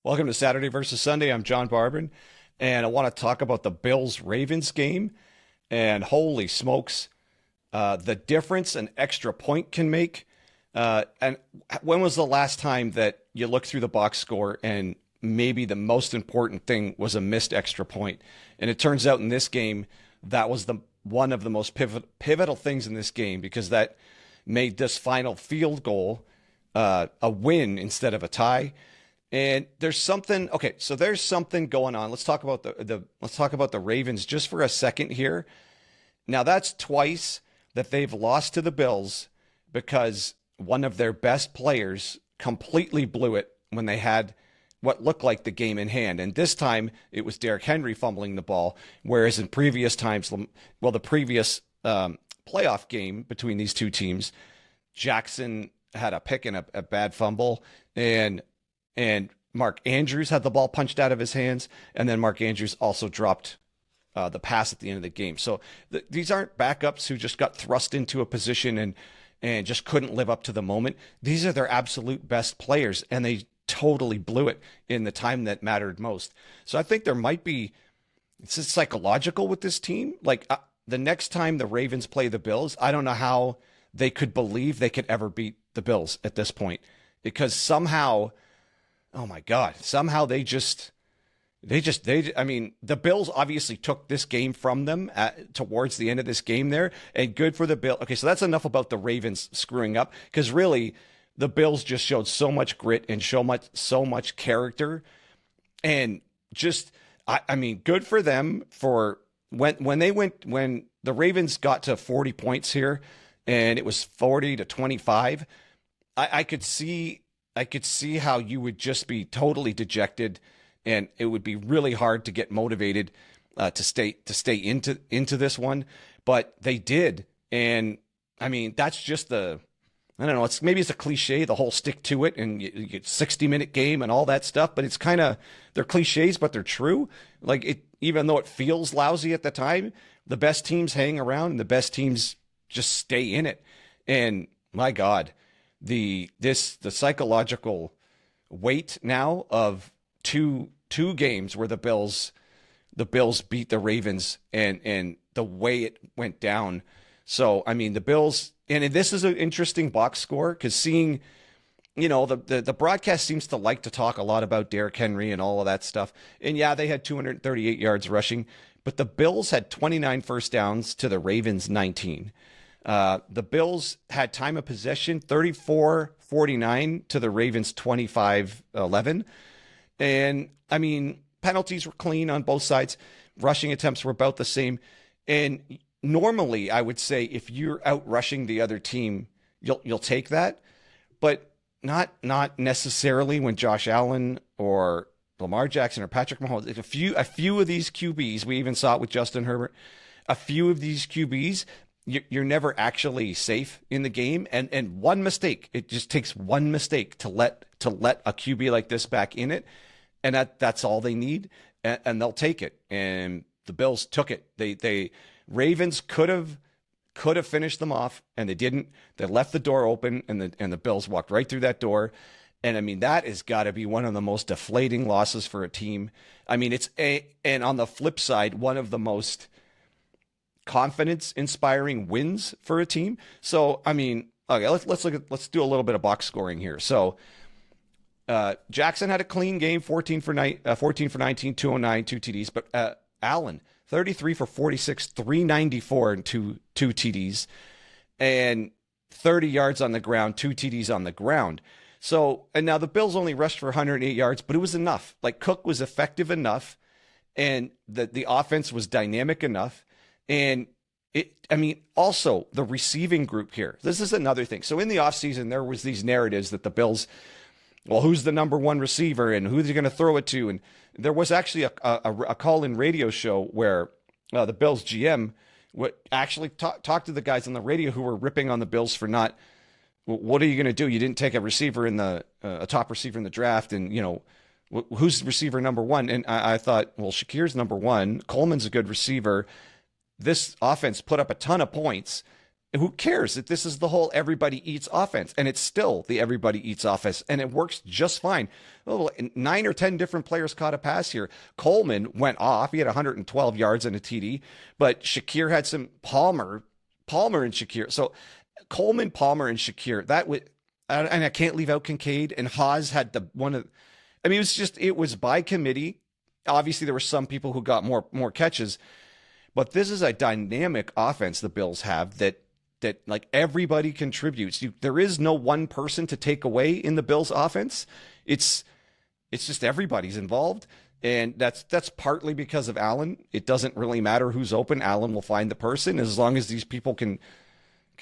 Welcome to Saturday versus Sunday. I'm John Barbin, and I want to talk about the Bills-Ravens game. And holy smokes, the difference an extra point can make. And when was the last time that you looked through the box score and maybe the most important thing was a missed extra point? And it turns out in this game, that was one of the most pivotal things in this game, because that made this final field goal a win instead of a tie. And there's something going on. Let's talk about the Ravens just for a second here. Now, that's twice that they've lost to the Bills because one of their best players completely blew it when they had what looked like the game in hand. And this time it was Derrick Henry fumbling the ball, whereas in previous times, the previous playoff game between these two teams, Jackson had a pick and a bad fumble, and Mark Andrews had the ball punched out of his hands, and then Mark Andrews also dropped the pass at the end of the game. So these aren't backups who just got thrust into a position and just couldn't live up to the moment. These are their absolute best players, and they totally blew it in the time that mattered most. So I think there might be, it's just psychological with this team. Like the next time the Ravens play the Bills, I don't know how they could believe they could ever beat the Bills at this point, because somehow, oh my God, somehow the Bills obviously took this game from them towards the end of this game there, and good for the Bills. Okay, so that's enough about the Ravens screwing up, because really the Bills just showed so much grit and so much character, and just, good for them for when the Ravens got to 40 points here, and it was 40-25. I could see how you would just be totally dejected, and it would be really hard to get motivated to stay into this one. But they did, and that's just I don't know. Maybe it's a cliche, the whole stick to it, and you get 60-minute game and all that stuff. But it's kind of, they're cliches, but they're true. Like it, even though it feels lousy at the time, the best teams hang around, and the best teams just stay in it. And my God, the psychological weight now of two games where the Bills beat the Ravens, and the way it went down. So the Bills, and this is an interesting box score, because seeing, the broadcast seems to like to talk a lot about Derrick Henry and all of that stuff. And yeah, they had 238 yards rushing, but the Bills had 29 first downs to the Ravens 19. The Bills had time of possession 34-49 to the Ravens 25-11. And penalties were clean on both sides. Rushing attempts were about the same. And normally I would say if you're out rushing the other team, you'll take that, but not necessarily when Josh Allen or Lamar Jackson or Patrick Mahomes. A few of these QBs, we even saw it with Justin Herbert, a few of these QBs, you're never actually safe in the game. And one mistake, it just takes one mistake to let a QB like this back in it. And that's all they need. And they'll take it. And the Bills took it. They Ravens could have finished them off, and they didn't. They left the door open, and the Bills walked right through that door. And that has got to be one of the most deflating losses for a team. And on the flip side, one of the most confidence-inspiring wins for a team. So, okay, let's do a little bit of box scoring here. So, Jackson had a clean game, 14 for 19, 209, 2 TDs. But Allen, 33 for 46, 394 and two TDs, and 30 yards on the ground, 2 TDs on the ground. So, and now the Bills only rushed for 108 yards, but it was enough. Like, Cook was effective enough, and the offense was dynamic enough. And also the receiving group here. This is another thing. So in the offseason, there was these narratives that the Bills, well, who's the number one receiver and who's he going to throw it to? And there was actually a call-in radio show where the Bills GM would actually talk to the guys on the radio who were ripping on the Bills for not, what are you going to do? You didn't take a receiver a top receiver in the draft, and who's receiver number one? And I thought, well, Shakir's number one. Coleman's a good receiver. This offense put up a ton of points, Who cares that this is the whole everybody eats offense, and it's still the everybody eats offense, and it works just fine. Oh, 9 or 10 different players caught a pass here. Coleman went off. He had 112 yards and a TD, but Shakir had some Palmer and Shakir. So Coleman, Palmer, and Shakir, that would, and I can't leave out Kincaid, and Haas had the one of, I mean, it was by committee. Obviously there were some people who got more catches, but this is a dynamic offense the Bills have that like everybody contributes. There is no one person to take away in the Bills offense. It's just everybody's involved. And that's partly because of Allen. It doesn't really matter who's open. Allen will find the person. As long as these people can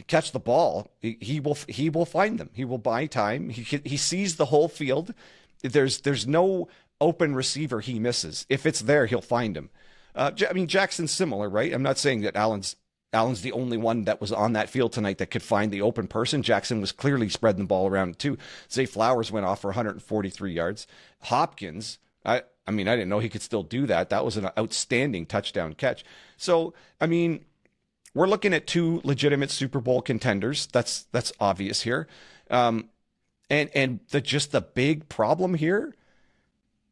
catch the ball, he will find them. He will buy time. He sees the whole field. There's no open receiver he misses. If it's there, he'll find him. I mean, Jackson's similar, right? I'm not saying that Allen's the only one that was on that field tonight that could find the open person. Jackson was clearly spreading the ball around too. Zay Flowers went off for 143 yards. Hopkins, I mean, I didn't know he could still do that. That was an outstanding touchdown catch. So, I mean, we're looking at 2 legitimate Super Bowl contenders. That's obvious here. And the big problem here,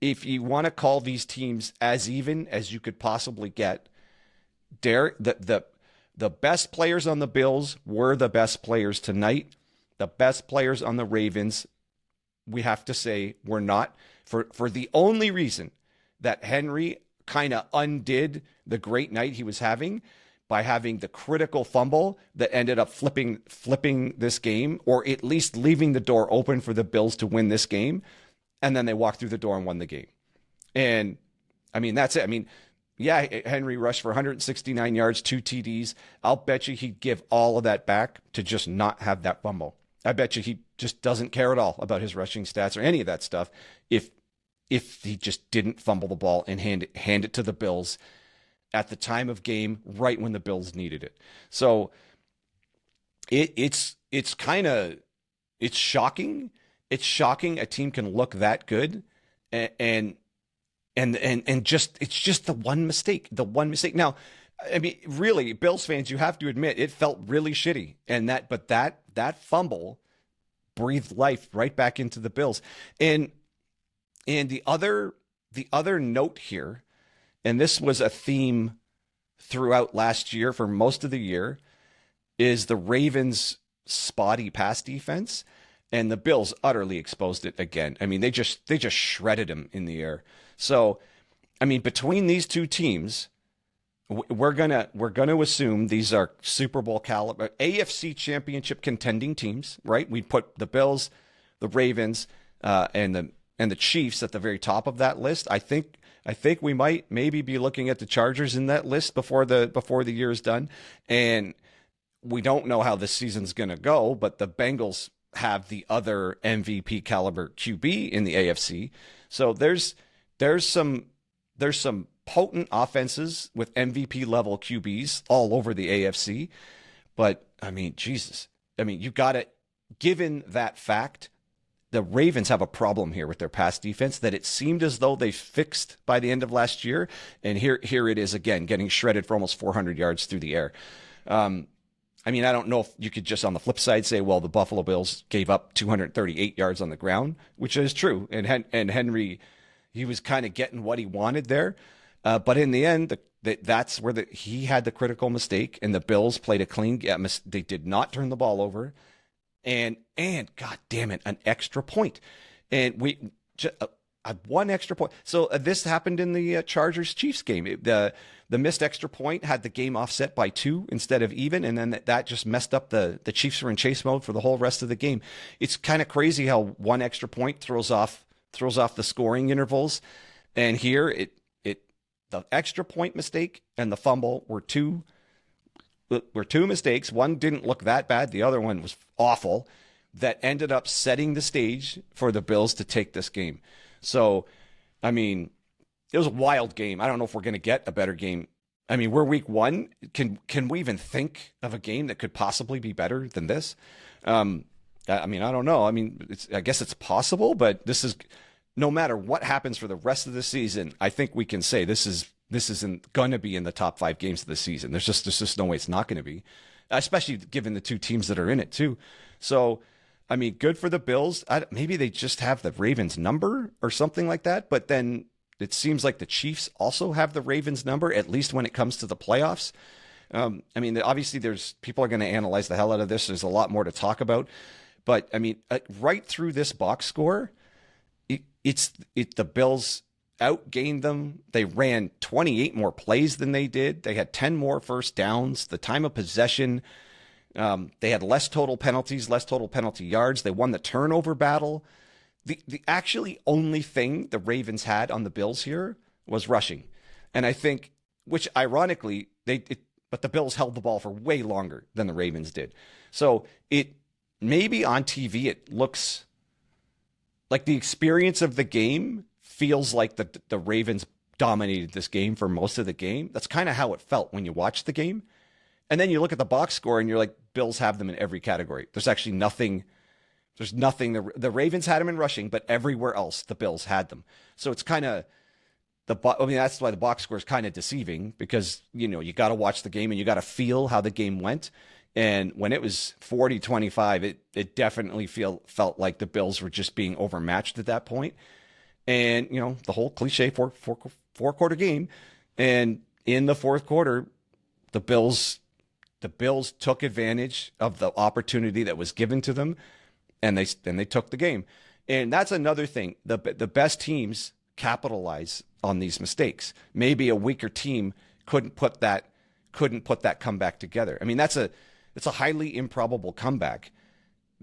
if you want to call these teams as even as you could possibly get, the best players on the Bills were the best players tonight. The best players on the Ravens, we have to say, were not, for the only reason that Henry kind of undid the great night he was having by having the critical fumble that ended up flipping this game, or at least leaving the door open for the Bills to win this game. And then they walked through the door and won the game. And I mean, that's it. I mean, yeah, Henry rushed for 169 yards, 2 TDs. I'll bet you he'd give all of that back to just not have that fumble. I bet you he just doesn't care at all about his rushing stats or any of that stuff if he just didn't fumble the ball and hand it to the Bills at the time of game, right when the Bills needed it. So it's shocking. It's shocking a team can look that good and just it's just the one mistake. Now, I mean, really, Bills fans, you have to admit it felt really shitty, and that fumble breathed life right back into the Bills. And the other note here, and this was a theme throughout last year for most of the year, is the Ravens' spotty pass defense, and the Bills utterly exposed it again. I mean, they just shredded him in the air. So, I mean, between these two teams, we're gonna assume these are Super Bowl caliber, AFC Championship contending teams, right? We put the Bills, the Ravens, and the Chiefs at the very top of that list. I think we might maybe be looking at the Chargers in that list before the year is done, and we don't know how this season's gonna go. But the Bengals have the other MVP caliber QB in the AFC, so there's some potent offenses with MVP level QBs all over the AFC. But I mean, Jesus, I mean, you got it. Given that fact, the Ravens have a problem here with their pass defense that it seemed as though they fixed by the end of last year. And here it is again, getting shredded for almost 400 yards through the air. I mean, I don't know if you could just on the flip side say, well, the Buffalo Bills gave up 238 yards on the ground, which is true. And Henry, he was kind of getting what he wanted there. But in the end, that's where he had the critical mistake, and the Bills played a clean game. They did not turn the ball over, and God damn it, an extra point, and we one extra point. So this happened in the Chargers-Chiefs game. The missed extra point had the game offset by 2 instead of even, and then that just messed up the Chiefs were in chase mode for the whole rest of the game. It's kind of crazy how one extra point throws off the scoring intervals, and here the extra point mistake and the fumble were two mistakes. One didn't look that bad. The other one was awful that ended up setting the stage for the Bills to take this game. So, I mean, it was a wild game. I don't know if we're going to get a better game. I mean, we're week 1. Can we even think of a game that could possibly be better than this? I mean, I don't know. I mean, I guess it's possible, but this is, no matter what happens for the rest of the season, I think we can say this isn't going to be in the top 5 games of the season. There's just no way it's not going to be. especially given the two teams that are in it too. So, I mean, good for the Bills. Maybe they just have the Ravens number or something like that. But then it seems like the Chiefs also have the Ravens number, at least when it comes to the playoffs. I mean, obviously, people are going to analyze the hell out of this. There's a lot more to talk about. But I mean, right through this box score, the Bills outgained them. They ran 28 more plays than they did. They had 10 more first downs. The time of possession, they had less total penalties, less total penalty yards. They won the turnover battle. The actually only thing the Ravens had on the Bills here was rushing. And I think, which ironically, but the Bills held the ball for way longer than the Ravens did. So maybe on TV, it looks like the experience of the game feels like the Ravens dominated this game for most of the game. That's kind of how it felt when you watched the game. And then you look at the box score and you're like, Bills have them in every category. There's actually nothing. There's nothing. The Ravens had them in rushing, but everywhere else the Bills had them. So it's kind of that's why the box score is kind of deceiving, because you got to watch the game and you got to feel how the game went. And when it was 40-25, it definitely felt like the Bills were just being overmatched at that point. And the whole cliche four quarter game. And in the fourth quarter, the Bills took advantage of the opportunity that was given to them, and they took the game. And that's another thing. The best teams capitalize on these mistakes. Maybe a weaker team couldn't put that comeback together. I mean, it's a highly improbable comeback,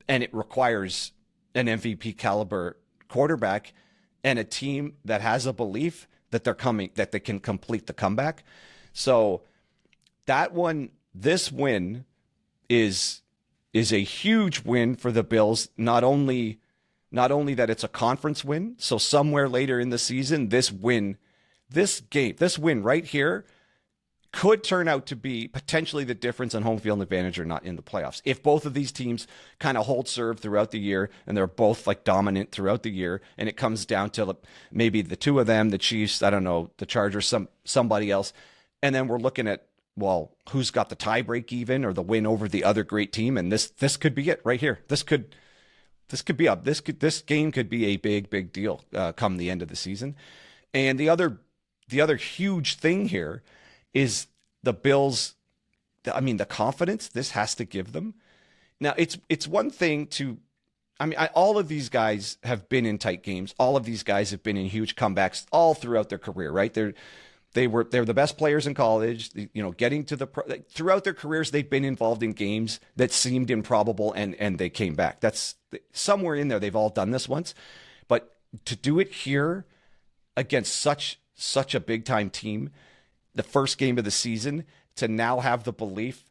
and it requires an MVP caliber quarterback and a team that has a belief that they can complete the comeback. So this win is a huge win for the Bills. Not only that it's a conference win, so somewhere later in the season, this win right here could turn out to be potentially the difference in home field advantage or not in the playoffs. If both of these teams kind of hold serve throughout the year and they're both like dominant throughout the year, and it comes down to maybe the two of them, the Chiefs, I don't know, the Chargers, somebody else, and then we're looking at, well, who's got the tie break even or the win over the other great team, and this could be it right here. This game could be a big deal come the end of the season. And the other huge thing here is the Bills. I mean, the confidence this has to give them. Now, it's one thing to, all of these guys have been in tight games. All of these guys have been in huge comebacks all throughout their career, right? They're the best players in college. Getting to throughout their careers, they've been involved in games that seemed improbable, and they came back. That's somewhere in there. They've all done this once, but to do it here against such a big time team, the first game of the season, to now have the belief,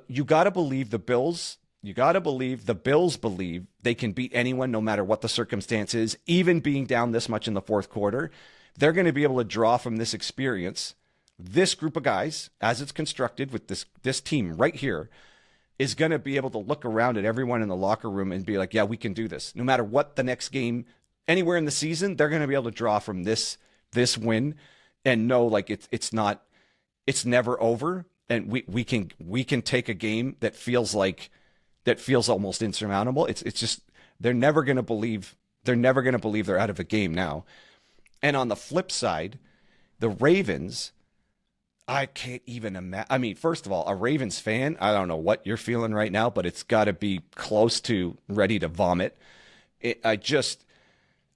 you got to believe the Bills. You got to believe the Bills believe they can beat anyone no matter what the circumstance is, even being down this much in the fourth quarter. They're going to be able to draw from this experience. This group of guys, as it's constructed with this team right here, is going to be able to look around at everyone in the locker room and be like, yeah, we can do this. No matter what the next game, anywhere in the season, they're going to be able to draw from this win and know it's never over. And we can take a game that feels almost insurmountable. It's just, they're never going to believe they're out of a game now. And on the flip side, the Ravens, I can't even imagine. First of all, a Ravens fan, I don't know what you're feeling right now, but it's got to be close to ready to vomit.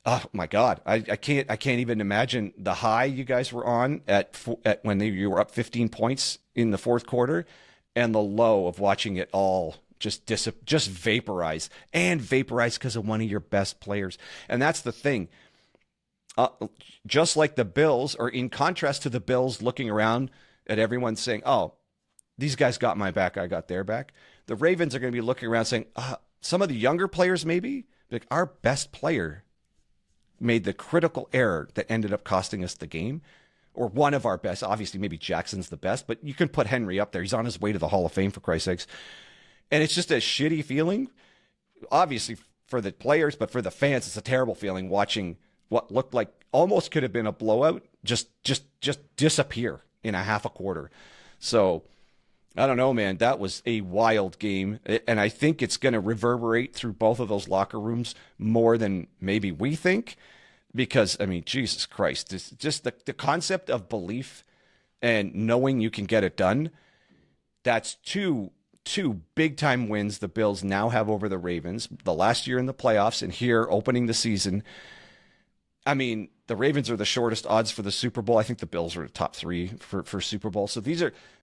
Oh my God, I can't even imagine the high you guys were on at when you were up 15 points in the fourth quarter, and the low of watching it all just vaporize because of one of your best players. And that's the thing. Just like the Bills, or in contrast to the Bills looking around at everyone saying, oh, these guys got my back, I got their back. The Ravens are going to be looking around saying, some of the younger players maybe, like our best player made the critical error that ended up costing us the game, or one of our best. Obviously, maybe Jackson's the best, but you can put Henry up there. He's on his way to the Hall of Fame, for Christ's sakes. And it's just a shitty feeling, obviously, for the players, but for the fans, it's a terrible feeling watching what looked like almost could have been a blowout just disappear in a half a quarter. So I don't know, man. That was a wild game. And I think it's going to reverberate through both of those locker rooms more than maybe we think. Because, I mean, Jesus Christ, just the concept of belief and knowing you can get it done. That's two big time wins the Bills now have over the Ravens. The last year in the playoffs and here opening the season. I mean, the Ravens are the shortest odds for the Super Bowl. I think the Bills are the top 3 for Super Bowl. So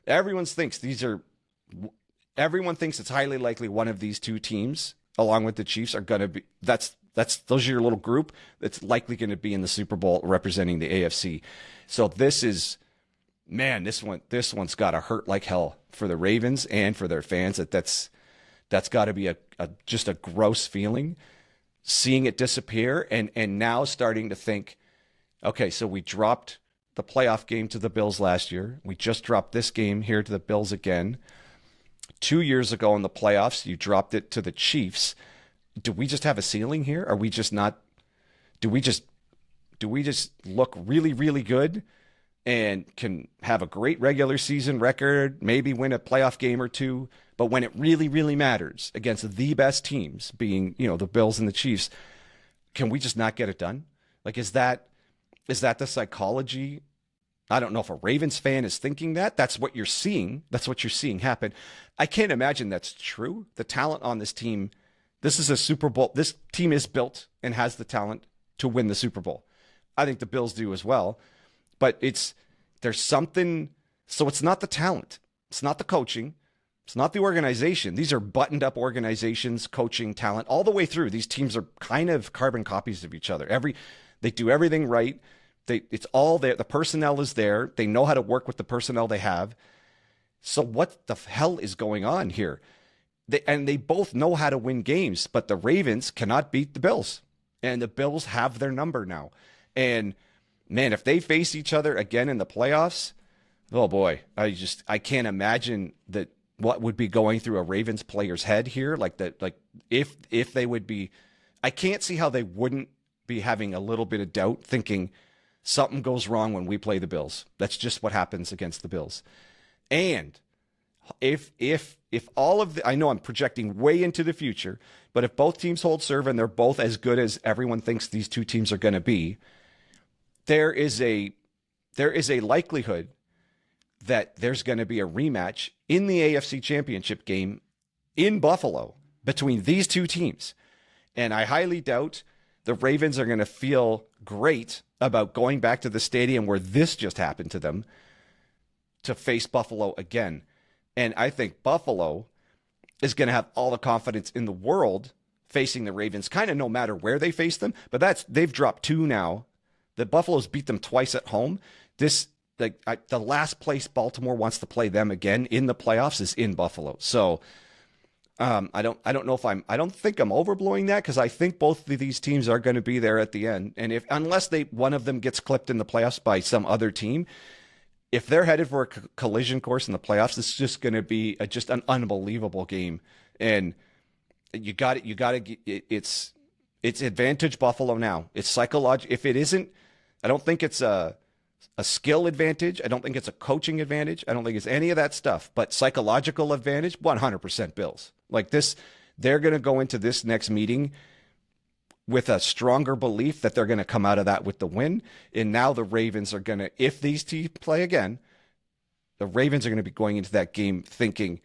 everyone thinks it's highly likely one of these two teams, along with the Chiefs, are going to be, those are your little group that's likely going to be in the Super Bowl representing the AFC. So this one's got to hurt like hell for the Ravens and for their fans. That's got to be just a gross feeling, seeing it disappear and now starting to think, okay, so we dropped the playoff game to the Bills last year. We just dropped this game here to the Bills again. 2 years ago in the playoffs, you dropped it to the Chiefs. Do we just have a ceiling here? Are we just not? Do we just look really, really good and can have a great regular season record, maybe win a playoff game or two, but when it really, really matters against the best teams, being, the Bills and the Chiefs, can we just not get it done? Like, is that the psychology? I don't know if a Ravens fan is thinking that. That's what you're seeing. That's what you're seeing happen. I can't imagine that's true. The talent on this team, this is a Super Bowl. This team is built and has the talent to win the Super Bowl. I think the Bills do as well. But there's something, so it's not the talent. It's not the coaching. It's not the organization. These are buttoned up organizations, coaching, talent, all the way through. These teams are kind of carbon copies of each other. They do everything right. It's all there. The personnel is there. They know how to work with the personnel they have. So what the hell is going on here? They both know how to win games, but the Ravens cannot beat the Bills. And the Bills have their number now. And man, if they face each other again in the playoffs, oh boy, I can't imagine that what would be going through a Ravens player's head here. If they would be, I can't see how they wouldn't be having a little bit of doubt, thinking something goes wrong when we play the Bills. That's just what happens against the Bills. And if all of I know I'm projecting way into the future, but if both teams hold serve and they're both as good as everyone thinks these two teams are going to be, there is a likelihood that there's going to be a rematch in the AFC Championship game in Buffalo between these two teams. And I highly doubt the Ravens are going to feel great about going back to the stadium where this just happened to them to face Buffalo again. And I think Buffalo is going to have all the confidence in the world facing the Ravens, kind of no matter where they face them. But they've dropped 2 now. The Buffalo's beat them twice at home. The last place Baltimore wants to play them again in the playoffs is in Buffalo. So I don't think I'm overblowing that, because I think both of these teams are going to be there at the end. And unless one of them gets clipped in the playoffs by some other team, if they're headed for a collision course in the playoffs, it's just going to be just an unbelievable game. And it's advantage Buffalo now. It's psychological. If it isn't, I don't think it's a skill advantage. I don't think it's a coaching advantage. I don't think it's any of that stuff. But psychological advantage, 100% Bills. Like this, they're going to go into this next meeting with a stronger belief that they're going to come out of that with the win. And now the Ravens are going to, if these teams play again, the Ravens are going to be going into that game thinking,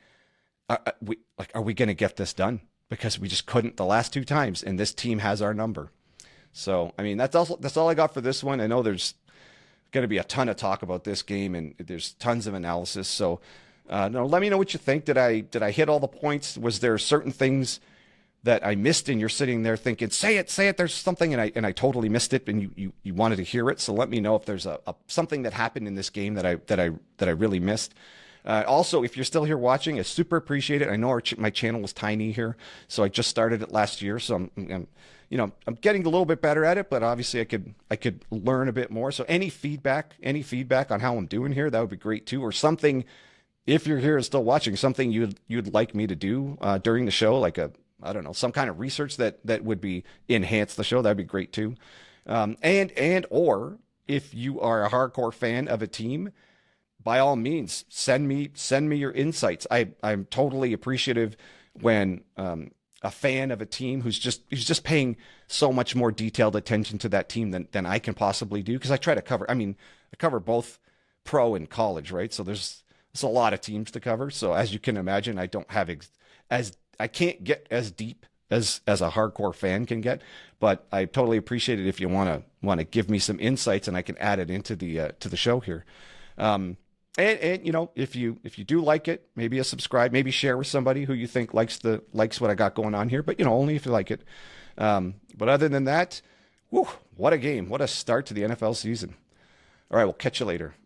are we going to get this done? Because we just couldn't the last 2 times, and this team has our number. So, I mean, that's all I got for this one. I know there's going to be a ton of talk about this game, and there's tons of analysis. So, let me know what you think. Did I hit all the points? Was there certain things that I missed, and you're sitting there thinking, say it, there's something, and I totally missed it, and you wanted to hear it. So let me know if there's something that happened in this game that I really missed. Also, if you're still here watching, I super appreciate it. I know my channel is tiny here, so I just started it last year, so I'm getting a little bit better at it, but obviously I could learn a bit more. So any feedback on how I'm doing here, that would be great too, or something. If you're here and still watching, something you'd like me to do during the show, like some kind of research that would be enhance the show, that'd be great too. Or if you are a hardcore fan of a team, by all means, send me your insights. I'm totally appreciative when a fan of a team who's just paying so much more detailed attention to that team than I can possibly do, because I try to cover. I mean, I cover both pro and college, right? So there's a lot of teams to cover. So as you can imagine, I don't have I can't get as deep as a hardcore fan can get, but I totally appreciate it if you want to give me some insights, and I can add it into the to the show here. And you know, if you do like it, maybe a subscribe, maybe share with somebody who you think likes what I got going on here, but you know, only if you like it. But other than that, whew, what a game, what a start to the NFL season. All right, we'll catch you later.